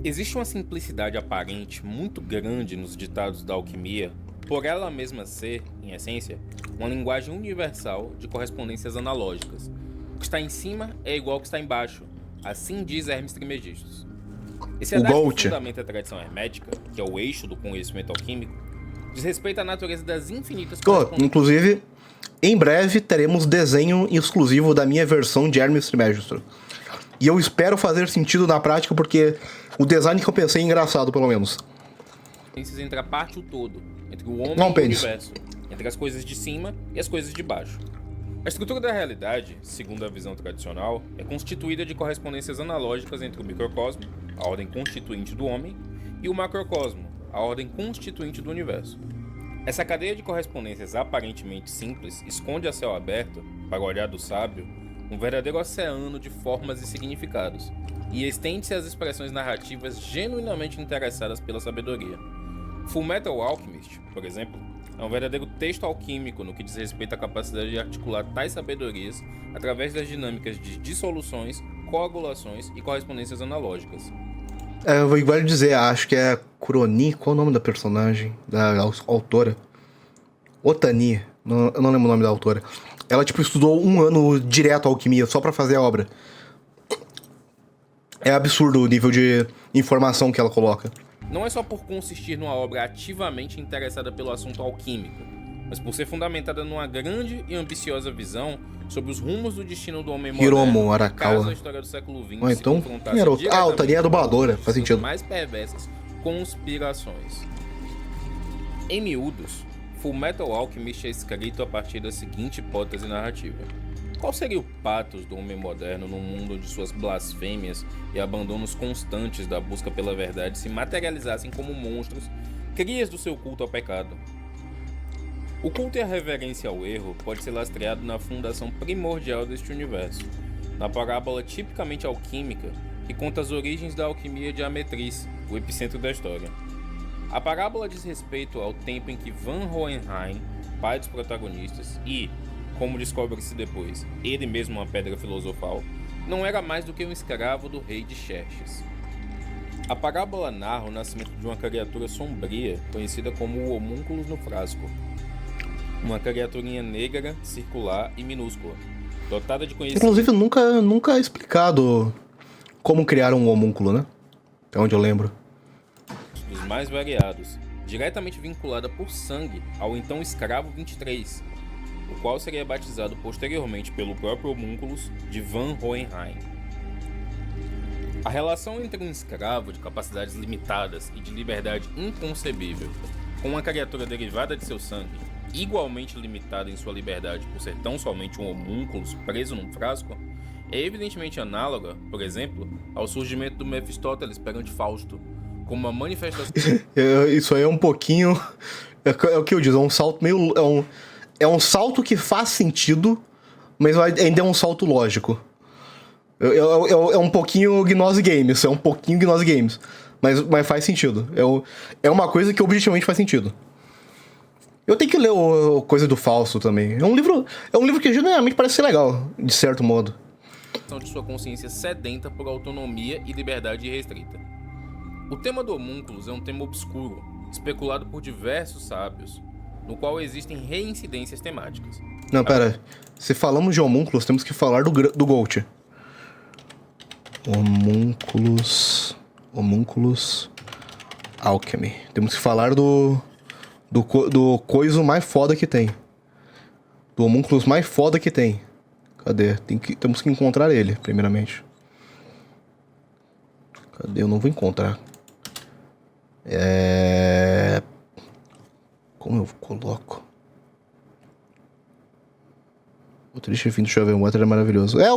Existe uma simplicidade aparente muito grande nos ditados da alquimia, por ela mesma ser, em essência, uma linguagem universal de correspondências analógicas. O que está em cima é igual ao que está embaixo, assim diz Hermes Trismegistus. Esse O adágio que Goethe. fundamenta a tradição hermética, que é o eixo do conhecimento alquímico, diz respeito à natureza das infinitas correspondências. Inclusive, em breve teremos desenho exclusivo da minha versão de Hermes Trismegisto. E eu espero fazer sentido na prática, porque o design que eu pensei é engraçado, pelo menos. Entre a parte e o todo, entre o homem Não e o pense. universo, entre as coisas de cima e as coisas de baixo. A estrutura da realidade, segundo a visão tradicional, é constituída de correspondências analógicas entre o microcosmo, a ordem constituinte do homem, e o macrocosmo, a ordem constituinte do universo. Essa cadeia de correspondências aparentemente simples esconde a céu aberto, para o olhar do sábio, um verdadeiro oceano de formas e significados, e estende-se às expressões narrativas genuinamente interessadas pela sabedoria. Fullmetal Alchemist, por exemplo, é um verdadeiro texto alquímico no que diz respeito à capacidade de articular tais sabedorias através das dinâmicas de dissoluções, coagulações e correspondências analógicas. Eu vou igual dizer, acho que é Kuroni, qual é o nome da personagem, da autora? Otani, eu não lembro o nome da autora. Ela, estudou um ano direto alquimia, só pra fazer a obra. É absurdo o nível de informação que ela coloca. Não é só por consistir numa obra ativamente interessada pelo assunto alquímico, mas por ser fundamentada numa grande e ambiciosa visão sobre os rumos do destino do homem moderno, Hiromu Arakawa. caso a história do século XX Ou então, se confrontasse quem era o... diretamente Otani é a dubladora, com faz suas sentido. mais perversas conspirações. Em miúdos, Fullmetal Alchemist é escrito a partir da seguinte hipótese narrativa. Qual seria o patos do homem moderno num mundo de suas blasfêmias e abandonos constantes da busca pela verdade se materializassem como monstros, crias do seu culto ao pecado? O culto e a reverência ao erro pode ser lastreado na fundação primordial deste universo, na parábola tipicamente alquímica que conta as origens da alquimia de Ametriz, o epicentro da história. A parábola diz respeito ao tempo em que Van Hohenheim, pai dos protagonistas, e, como descobre-se depois, ele mesmo uma pedra filosofal, não era mais do que um escravo do rei de Xerxes. A parábola narra o nascimento de uma criatura sombria, conhecida como o homúnculus no frasco. Uma criaturinha negra, circular e minúscula, dotada de conhecimento... Inclusive, nunca é explicado como criar um homúnculo, né? É onde eu lembro. dos mais variados, diretamente vinculada por sangue ao então escravo 23, o qual seria batizado posteriormente pelo próprio homúnculus de Van Hohenheim. A relação entre um escravo de capacidades limitadas e de liberdade inconcebível com uma criatura derivada de seu sangue, igualmente limitada em sua liberdade por ser tão somente um homúnculus preso num frasco, é evidentemente análoga, por exemplo, ao surgimento do Mefistófeles perante Fausto, como uma manifestação... Isso aí é um pouquinho... É o que eu digo, é um salto meio... É um salto que faz sentido, mas ainda é um salto lógico. É um pouquinho Gnose Games, mas faz sentido. É uma coisa que objetivamente faz sentido. Eu tenho que ler o Coisa do Fausto também. É um livro que genuinamente parece ser legal, de certo modo. de sua consciência sedenta por autonomia e liberdade irrestrita. O tema do homúnculos é um tema obscuro, especulado por diversos sábios, no qual existem reincidências temáticas. Não, pera. Se falamos de homúnculos, temos que falar do Goethe. Homúnculos Alchemy. Temos que falar do coiso mais foda que tem. Do homúnculos mais foda que tem. Cadê? Temos que encontrar ele, primeiramente. Cadê? Eu não vou encontrar. Como eu coloco? O triste fim do Shovel Water é maravilhoso. É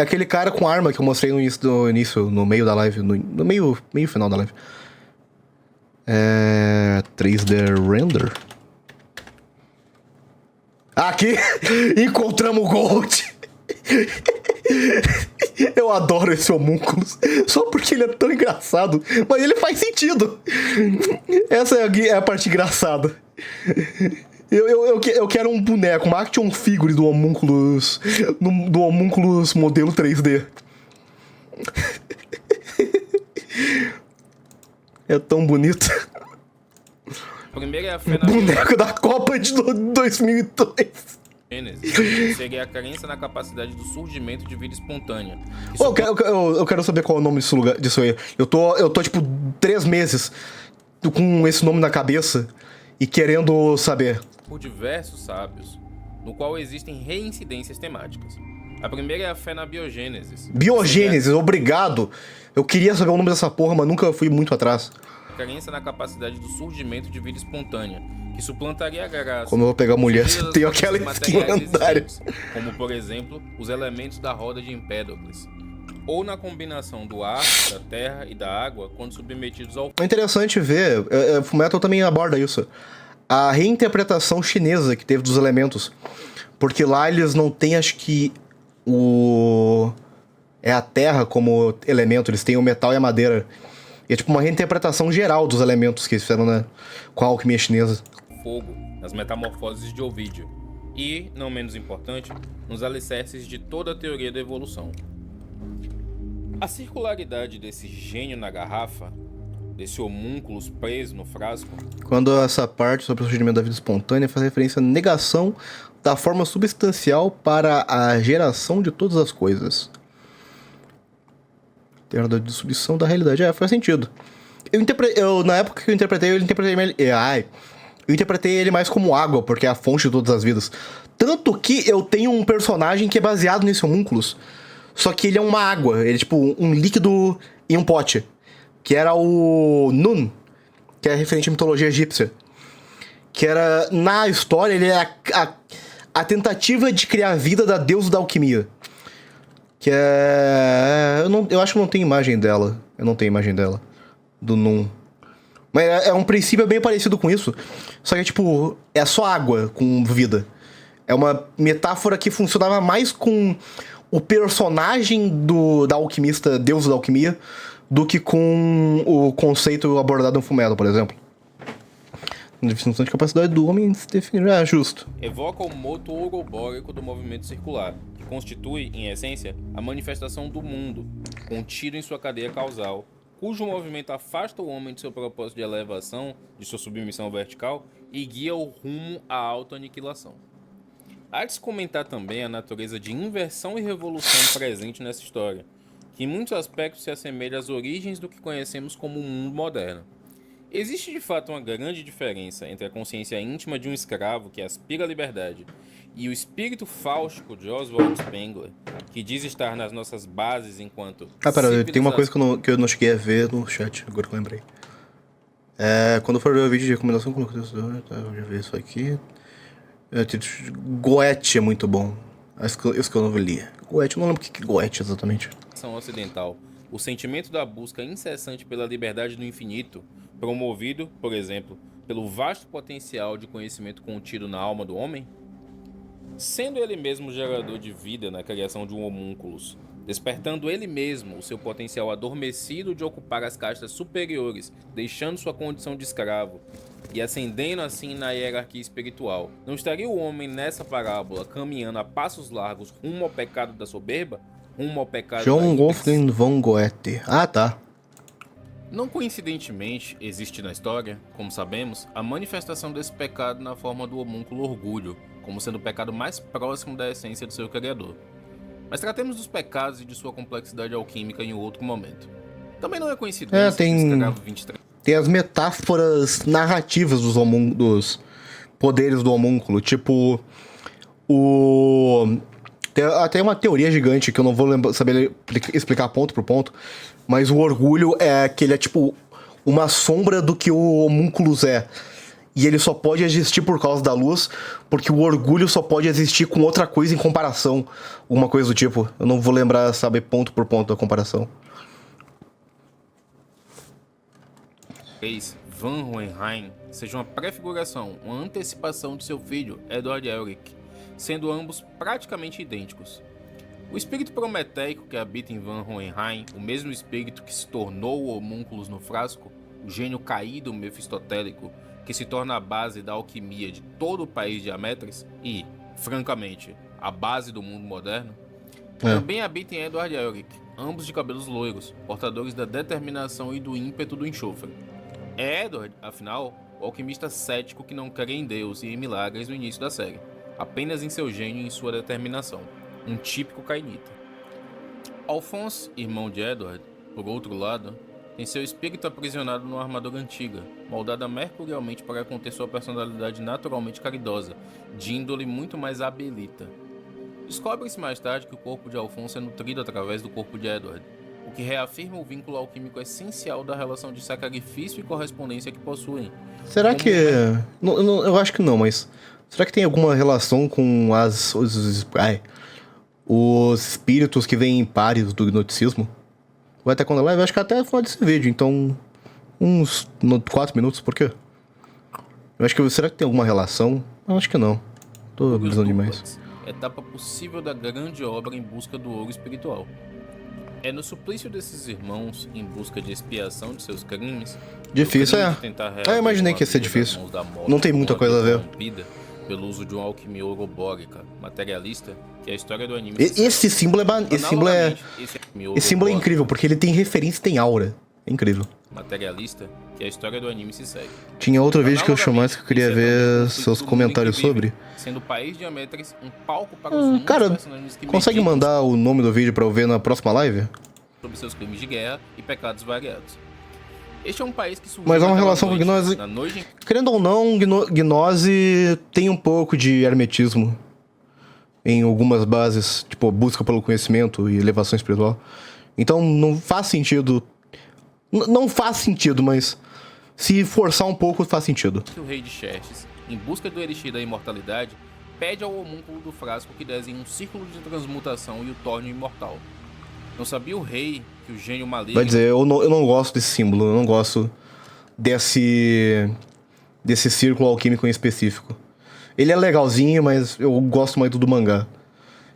aquele cara com arma que eu mostrei no início, no meio da live. No meio final da live. 3D Render. Aqui! Encontramos o Gold! Eu adoro esse homúnculos. Só porque ele é tão engraçado. Mas ele faz sentido. Essa é a parte engraçada. Eu quero um boneco, uma action figure do Homúnculos. Do Homúnculos modelo 3D. É tão bonito. Primeiro é a fé na Boneco da Copa de 2002. Gênesis, seria a crença na capacidade do surgimento de vida espontânea. Eu quero saber qual é o nome disso aí. Eu tô tipo 3 meses com esse nome na cabeça e querendo saber. Por diversos sábios, no qual existem reincidências temáticas. A primeira é a fé na biogênese. Biogênese, obrigado. Eu queria saber o nome dessa porra, mas nunca fui muito atrás. Crença na capacidade do surgimento de vida espontânea, que suplantaria a graça. Como eu vou pegar mulher, tem aquela skin lendária. Como, por exemplo, os elementos da roda de Empédocles. Ou na combinação do ar, da terra e da água, quando submetidos ao... É interessante ver, Fullmetal também aborda isso. A reinterpretação chinesa que teve dos elementos. Porque lá eles não têm, acho que, é a terra como elemento, eles têm o metal e a madeira. E é tipo uma reinterpretação geral dos elementos que eles fizeram, né, com a alquimia chinesa. Fogo, nas metamorfoses de Ovídio. E, não menos importante, nos alicerces de toda a teoria da evolução. A circularidade desse gênio na garrafa, desse homúnculos preso no frasco... Quando essa parte sobre o surgimento da vida espontânea faz referência à negação da forma substancial para a geração de todas as coisas. Terra da destruição da realidade. Faz sentido. Na época que eu interpretei ele mais como água, porque é a fonte de todas as vidas. Tanto que eu tenho um personagem que é baseado nesse homúnculos. Só que ele é uma água. Ele é tipo um líquido em um pote. Que era o Nun, que é referente à mitologia egípcia. Que era, na história, ele é a tentativa de criar a vida da deusa da alquimia. Que é... Eu acho que não tem imagem dela. Eu não tenho imagem dela. Do Nun. Mas é um princípio bem parecido com isso. Só que, tipo, é só água com vida. É uma metáfora que funcionava mais com o personagem da alquimista, deusa da alquimia, do que com o conceito abordado no Fullmetal, por exemplo. Definição de capacidade do homem se definir. Justo. Evoca o moto ourobórico do movimento circular, que constitui, em essência, a manifestação do mundo, contido em sua cadeia causal, cujo movimento afasta o homem de seu propósito de elevação, de sua submissão vertical, e guia-o rumo à autoaniquilação. Há de se comentar também a natureza de inversão e revolução presente nessa história, que em muitos aspectos se assemelha às origens do que conhecemos como o mundo moderno. Existe de fato uma grande diferença entre a consciência íntima de um escravo que aspira à liberdade e o espírito fáustico de Oswald Spengler, que diz estar nas nossas bases enquanto... Pera, tem uma coisa que eu não cheguei a ver no chat, agora que eu lembrei. Quando for ver o vídeo de recomendação, eu já vi isso aqui. Goethe é muito bom. Isso que eu não li. Goethe, eu não lembro o que é Goethe exatamente. Ocidental, o sentimento da busca incessante pela liberdade do infinito, promovido, por exemplo, pelo vasto potencial de conhecimento contido na alma do homem? Sendo ele mesmo gerador de vida na criação de um homúnculos, despertando ele mesmo o seu potencial adormecido de ocupar as castas superiores, deixando sua condição de escravo, e ascendendo assim na hierarquia espiritual, não estaria o homem nessa parábola caminhando a passos largos rumo ao pecado da soberba? Rumo ao pecado John Wolfgang von Goethe. Tá. Não coincidentemente, existe na história, como sabemos, a manifestação desse pecado na forma do homúnculo orgulho, como sendo o pecado mais próximo da essência do seu criador. Mas tratemos dos pecados e de sua complexidade alquímica em outro momento. Também não é coincidência que o escravo 23... Tem as metáforas narrativas dos poderes do homúnculo, tipo tem até uma teoria gigante que eu não vou saber explicar ponto por ponto, mas o orgulho é que ele é tipo uma sombra do que o homúnculos é. E ele só pode existir por causa da luz, porque o orgulho só pode existir com outra coisa em comparação. Alguma coisa do tipo. Eu não vou lembrar, saber ponto por ponto da comparação. Van Hohenheim seja uma prefiguração, uma antecipação de seu filho, Edward Elric, sendo ambos praticamente idênticos. O espírito prometeico que habita em Van Hohenheim, o mesmo espírito que se tornou o homúnculos no frasco, o gênio caído mefistotélico, que se torna a base da alquimia de todo o país de Ametris e, francamente, a base do mundo moderno, também habita em Edward e Elric, ambos de cabelos loiros, portadores da determinação e do ímpeto do enxofre. É Edward, afinal, o alquimista cético que não crê em Deus e em milagres no início da série, apenas em seu gênio e em sua determinação, um típico cainita. Alphonse, irmão de Edward, por outro lado, tem seu espírito aprisionado numa armadura antiga, moldada mercurialmente para conter sua personalidade naturalmente caridosa, de índole muito mais abelita. Descobre-se mais tarde que o corpo de Alphonse é nutrido através do corpo de Edward, o que reafirma o vínculo alquímico essencial da relação de sacrifício e correspondência que possuem. Será que... eu acho que não, mas... Será que tem alguma relação com os espíritos que vêm em pares do gnosticismo? Vai até quando é live? Acho que até no final desse vídeo, então... Uns 4 minutos, por quê? Eu acho que... Será que tem alguma relação? Eu acho que não. Tô brisando demais. Etapa possível da grande obra em busca do ouro espiritual. É no suplício desses irmãos, em busca de expiação de seus crimes... Difícil, eu imaginei que ia ser difícil. Não tem muita coisa a ver. Pelo uso de uma alquimia ourobórica materialista, que é a história do anime. Esse símbolo é incrível, porque ele tem referência e tem aura. É incrível. Materialista, que é a história do anime se segue. Tinha outro vídeo que eu chamasse que eu queria ver seus comentários sobre. Sendo o país de Ametris um palco para os cara, personagens que consegue mandar o nome do vídeo pra eu ver na próxima live? Sobre seus crimes de guerra e pecados variados. Este é um país que surgiu. Mas há uma relação com Gnose. Querendo ou não, Gnose tem um pouco de hermetismo em algumas bases, tipo busca pelo conhecimento e elevação espiritual. Então não faz sentido. Não faz sentido, mas se forçar um pouco faz sentido. O rei de Xerxes, em busca do elixir da imortalidade, pede ao homúnculo do frasco que desenhe um círculo de transmutação e o torne imortal. Não sabia o rei que o gênio maligno... Vai dizer, eu não gosto desse símbolo, eu não gosto desse círculo alquímico em específico. Ele é legalzinho, mas eu gosto mais do mangá.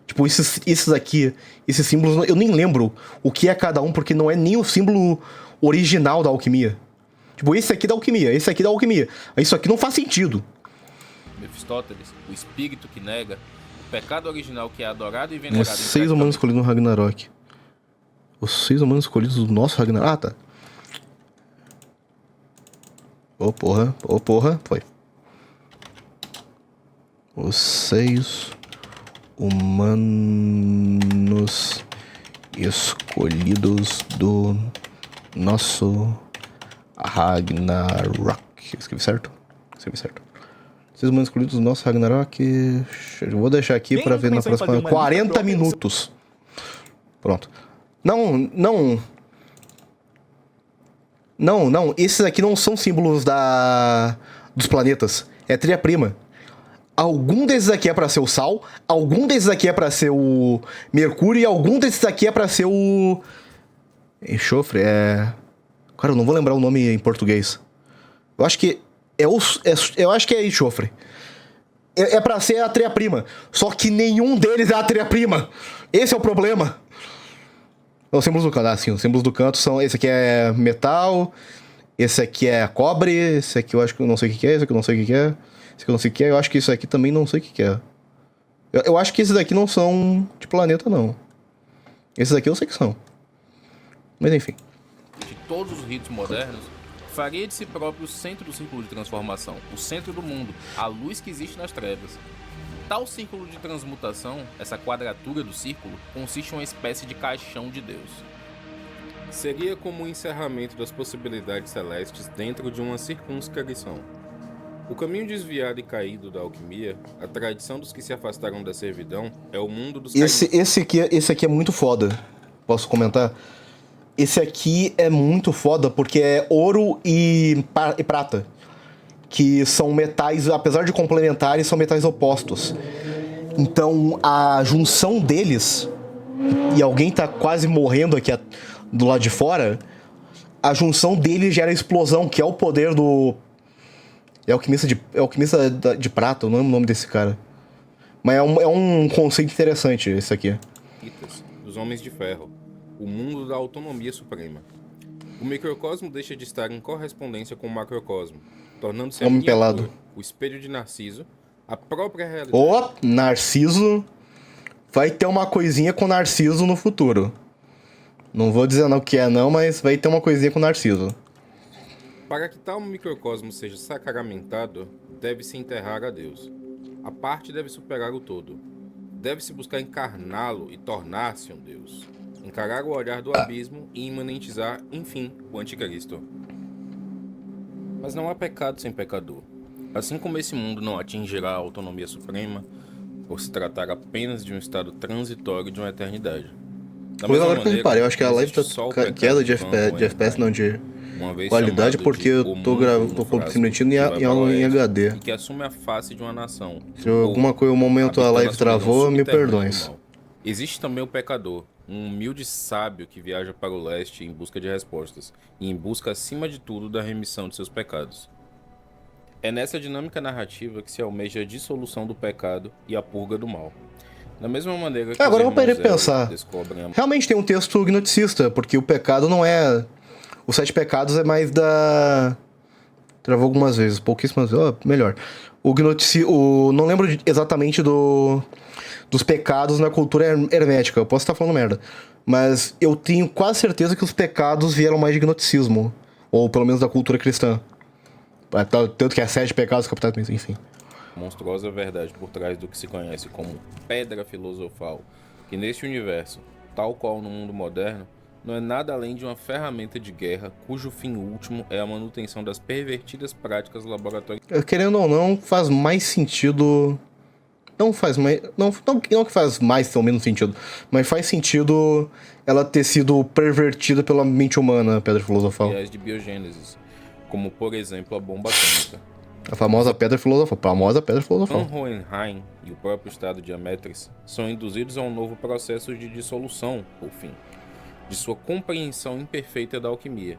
Tipo, esses aqui, esses símbolos, eu nem lembro o que é cada um, porque não é nem o símbolo original da alquimia. Tipo, esse aqui da alquimia, esse aqui da alquimia. Isso aqui não faz sentido. Mefistóteles, o espírito que nega, o pecado original que é adorado e venerado... Os 6 humanos escolhidos no Ragnarok. Os 6 humanos escolhidos do nosso Ragnarok. Ah, tá. Ô porra, foi. Os 6 humanos escolhidos do nosso Ragnarok. Escrevi certo? Escrevi certo. 6 humanos escolhidos do nosso Ragnarok. Eu vou deixar aqui pra ver na próxima. 40 minutos. Pronto. Não. Esses aqui não são símbolos dos planetas. É tria-prima. Algum desses aqui é pra ser o Sal, algum desses aqui é pra ser o Mercúrio e algum desses aqui é pra ser o... Enxofre, Cara, eu não vou lembrar o nome em português. Eu acho que eu acho que é enxofre. É pra ser a tria-prima. Só que nenhum deles é a tria-prima. Esse é o problema. Os símbolos do canto, sim. Os símbolos do canto são... Esse aqui é metal. Esse aqui é cobre. Esse aqui eu acho que eu não sei o que é. Esse aqui eu não sei o que é. Esse aqui eu não sei o que é. Eu acho que isso aqui também não sei o que é. Eu acho que esses aqui não são de planeta, não. Esses aqui eu sei que são. Mas enfim. De todos os ritos modernos, faria de si próprio o centro do círculo de transformação. O centro do mundo. A luz que existe nas trevas. Tal círculo de transmutação, essa quadratura do círculo, consiste em uma espécie de caixão de Deus. Seria como o encerramento das possibilidades celestes dentro de uma circunscrição. O caminho desviado e caído da alquimia, a tradição dos que se afastaram da servidão, é o mundo dos esse aqui é muito foda. Posso comentar? Esse aqui é muito foda porque é ouro e prata. Que são metais, apesar de complementares, são metais opostos. Então, a junção deles, e alguém tá quase morrendo aqui do lado de fora, a junção deles gera explosão, que é o poder do... É alquimista de prata, eu não lembro o nome desse cara. Mas é um conceito interessante esse aqui. Dos Homens de Ferro, o mundo da autonomia suprema. O microcosmo deixa de estar em correspondência com o macrocosmo, tornando-se a Homem miniatura, pelado. o espelho de Narciso, a própria realidade. Ó, Narciso. Vai ter uma coisinha com Narciso no futuro. Não vou dizer não o que é não, mas vai ter uma coisinha com Narciso. Para que tal microcosmo seja sacramentado, deve-se enterrar a Deus. A parte deve superar o todo. Deve-se buscar encarná-lo e tornar-se um Deus. Encarar o olhar do abismo e imanentizar, enfim, o anticristo. Mas não há pecado sem pecador. Assim como esse mundo não atingirá a autonomia suprema, por se tratar apenas de um estado transitório de uma eternidade. Da Pois mesma agora que eu maneira, reparei, eu acho que a não live tá existe só o pecado queda de vão FPS, não, de uma vez qualidade, chamado porque de eu o tô mundo no transmitindo frasco, que vai em para o HD. oeste, e que assume a face de uma nação. Se alguma coisa, um momento a habitando live solidão travou, me subterrânea do perdoe. mal. Existe também o pecador, um humilde sábio que viaja para o leste em busca de respostas, e em busca, acima de tudo, da remissão de seus pecados. É nessa dinâmica narrativa que se almeja a dissolução do pecado e a purga do mal. Da mesma maneira que Agora eu os parei irmãos pra Ellie pensar. descobrem a Realmente tem um texto gnoticista, porque o pecado não é... Os 7 pecados é mais da... Travou algumas vezes, pouquíssimas vezes. Oh, melhor. Não lembro exatamente dos pecados na cultura hermética. Eu posso estar falando merda. Mas eu tenho quase certeza que os pecados vieram mais de gnoticismo. Ou pelo menos da cultura cristã. Tanto que é 7 pecados capitais, enfim. monstruosa verdade por trás do que se conhece como pedra filosofal, que neste universo, tal qual no mundo moderno, não é nada além de uma ferramenta de guerra cujo fim último é a manutenção das pervertidas práticas laboratoriais. Querendo ou não, faz mais sentido... Não faz mais... Não que faz mais ou menos sentido, mas faz sentido ela ter sido pervertida pela mente humana, a pedra filosofal. De biogênesis, como por exemplo a bomba atômica. A famosa pedra filosofal. Van Hohenheim e o próprio estado de Ametris são induzidos a um novo processo de dissolução, por fim, de sua compreensão imperfeita da alquimia.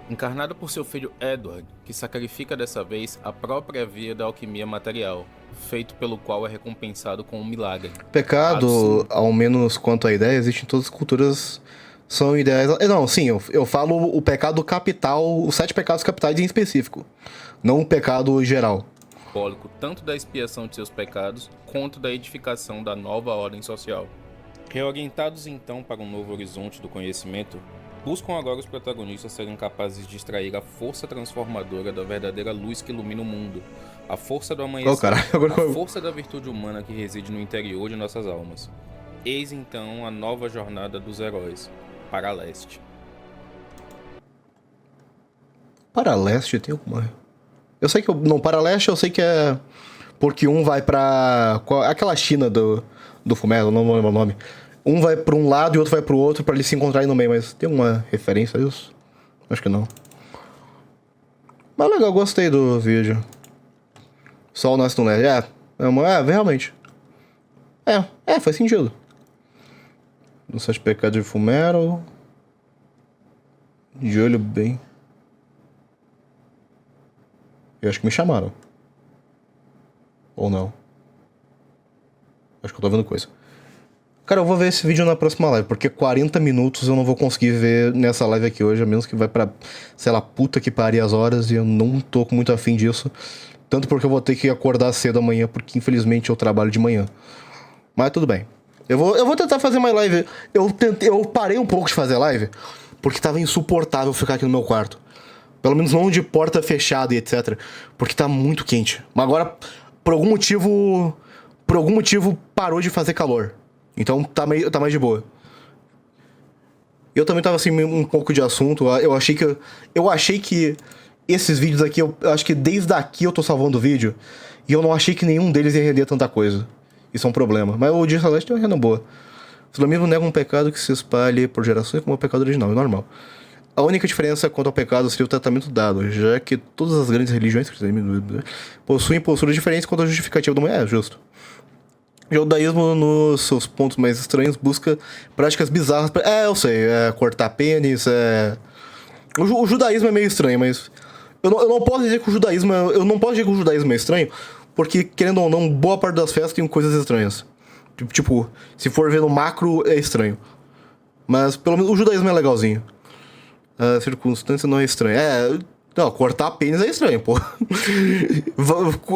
Encarnada por seu filho Edward, que sacrifica dessa vez a própria via da alquimia material, feito pelo qual é recompensado com um milagre. Pecado, ao menos quanto à ideia, existe em todas as culturas, são ideias... Não, sim, eu falo o pecado capital, os 7 pecados capitais em específico, não o pecado geral. Simbólico tanto da expiação de seus pecados, quanto da edificação da nova ordem social. Reorientados então para um novo horizonte do conhecimento, buscam agora os protagonistas serem capazes de extrair a força transformadora da verdadeira luz que ilumina o mundo, a força do amanhecer, a força da virtude humana que reside no interior de nossas almas. Eis então a nova jornada dos heróis, para leste. Para leste tem alguma... Eu sei que... Não, para leste eu sei que é... Porque um vai pra... Aquela China do Fullmetal, não lembro o nome. Um vai pra um lado e o outro vai pro outro pra eles se encontrarem no meio, mas tem uma referência a isso? Acho que não. Mas legal, gostei do vídeo. Sol nasce no leste. Realmente. Faz sentido. Dos 7 pecados de Fullmetal. De olho bem. Eu acho que me chamaram. Ou não. Acho que eu tô vendo coisa. Cara, eu vou ver esse vídeo na próxima live, porque 40 minutos eu não vou conseguir ver nessa live aqui hoje, a menos que vai pra, sei lá, puta que pariu as horas, e eu não tô muito afim disso. Tanto porque eu vou ter que acordar cedo amanhã, porque infelizmente eu trabalho de manhã. Mas tudo bem. Eu vou tentar fazer mais live. Eu parei um pouco de fazer live, porque tava insuportável ficar aqui no meu quarto. Pelo menos não de porta fechada e etc. Porque tá muito quente. Mas agora, por algum motivo parou de fazer calor. Então tá mais de boa. Eu também tava assim, um pouco de assunto. Eu achei que esses vídeos aqui, eu acho que desde aqui eu tô salvando o vídeo. E eu não achei que nenhum deles ia render tanta coisa. Isso é um problema. Mas o de Celeste tem uma renda boa. O islamismo nega um pecado que se espalhe por gerações como o pecado original, é normal. A única diferença quanto ao pecado seria o tratamento dado, já que todas as grandes religiões possuem posturas diferentes quanto à justificativa do mundo. É, justo. O judaísmo, nos seus pontos mais estranhos, busca práticas bizarras. Eu sei, cortar pênis, O judaísmo é meio estranho, mas... Eu não posso dizer que o judaísmo... Eu não posso dizer que o judaísmo é estranho, porque, querendo ou não, boa parte das festas tem coisas estranhas. Tipo, se for ver no macro, é estranho. Mas, pelo menos, o judaísmo é legalzinho. A circunstância não é estranha. Não, cortar pênis é estranho, pô.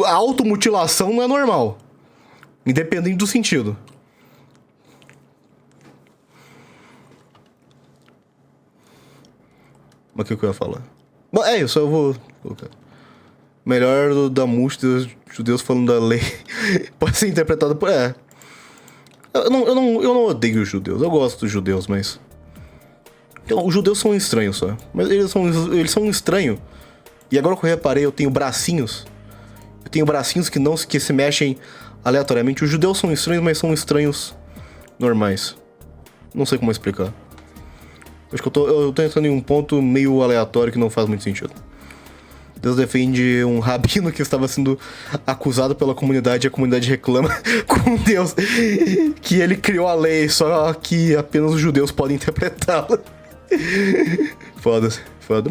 A automutilação não é normal. Independente do sentido. Mas o que eu ia falar? Bom, é isso, eu vou colocar. Melhor da música dos judeus falando da lei pode ser interpretado por... Eu não odeio os judeus, eu gosto dos judeus, mas... Os judeus são estranhos só. Mas eles são estranhos. E agora que eu reparei, eu tenho bracinhos. Eu tenho bracinhos que se mexem aleatoriamente. Os judeus são estranhos, mas são estranhos normais. Não sei como explicar. Acho que eu tô entrando em um ponto meio aleatório que não faz muito sentido. Deus defende um rabino que estava sendo acusado pela comunidade e a comunidade reclama com Deus que ele criou a lei, só que apenas os judeus podem interpretá-la. Foda.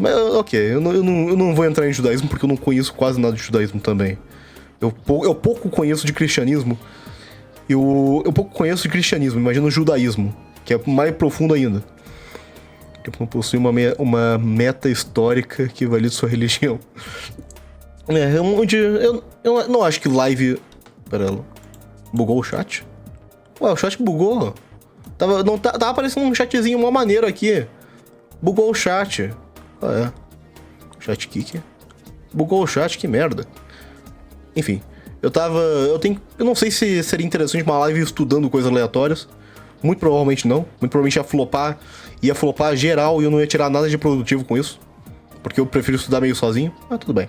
Mas ok, eu não vou entrar em judaísmo porque eu não conheço quase nada de judaísmo também. Eu pouco conheço de cristianismo. Eu pouco conheço de cristianismo, imagina o judaísmo, que é mais profundo ainda. Que possui uma meta histórica que valida sua religião. Eu não acho que live... Pera lá. Bugou o chat? Ué, o chat bugou. Tava aparecendo um chatzinho mó maneiro aqui. Bugou o chat. Chat kick. Bugou o chat, que merda. Enfim, eu não sei se seria interessante uma live estudando coisas aleatórias. Muito provavelmente não. Muito provavelmente ia flopar geral e eu não ia tirar nada de produtivo com isso. Porque eu prefiro estudar meio sozinho. Mas tudo bem.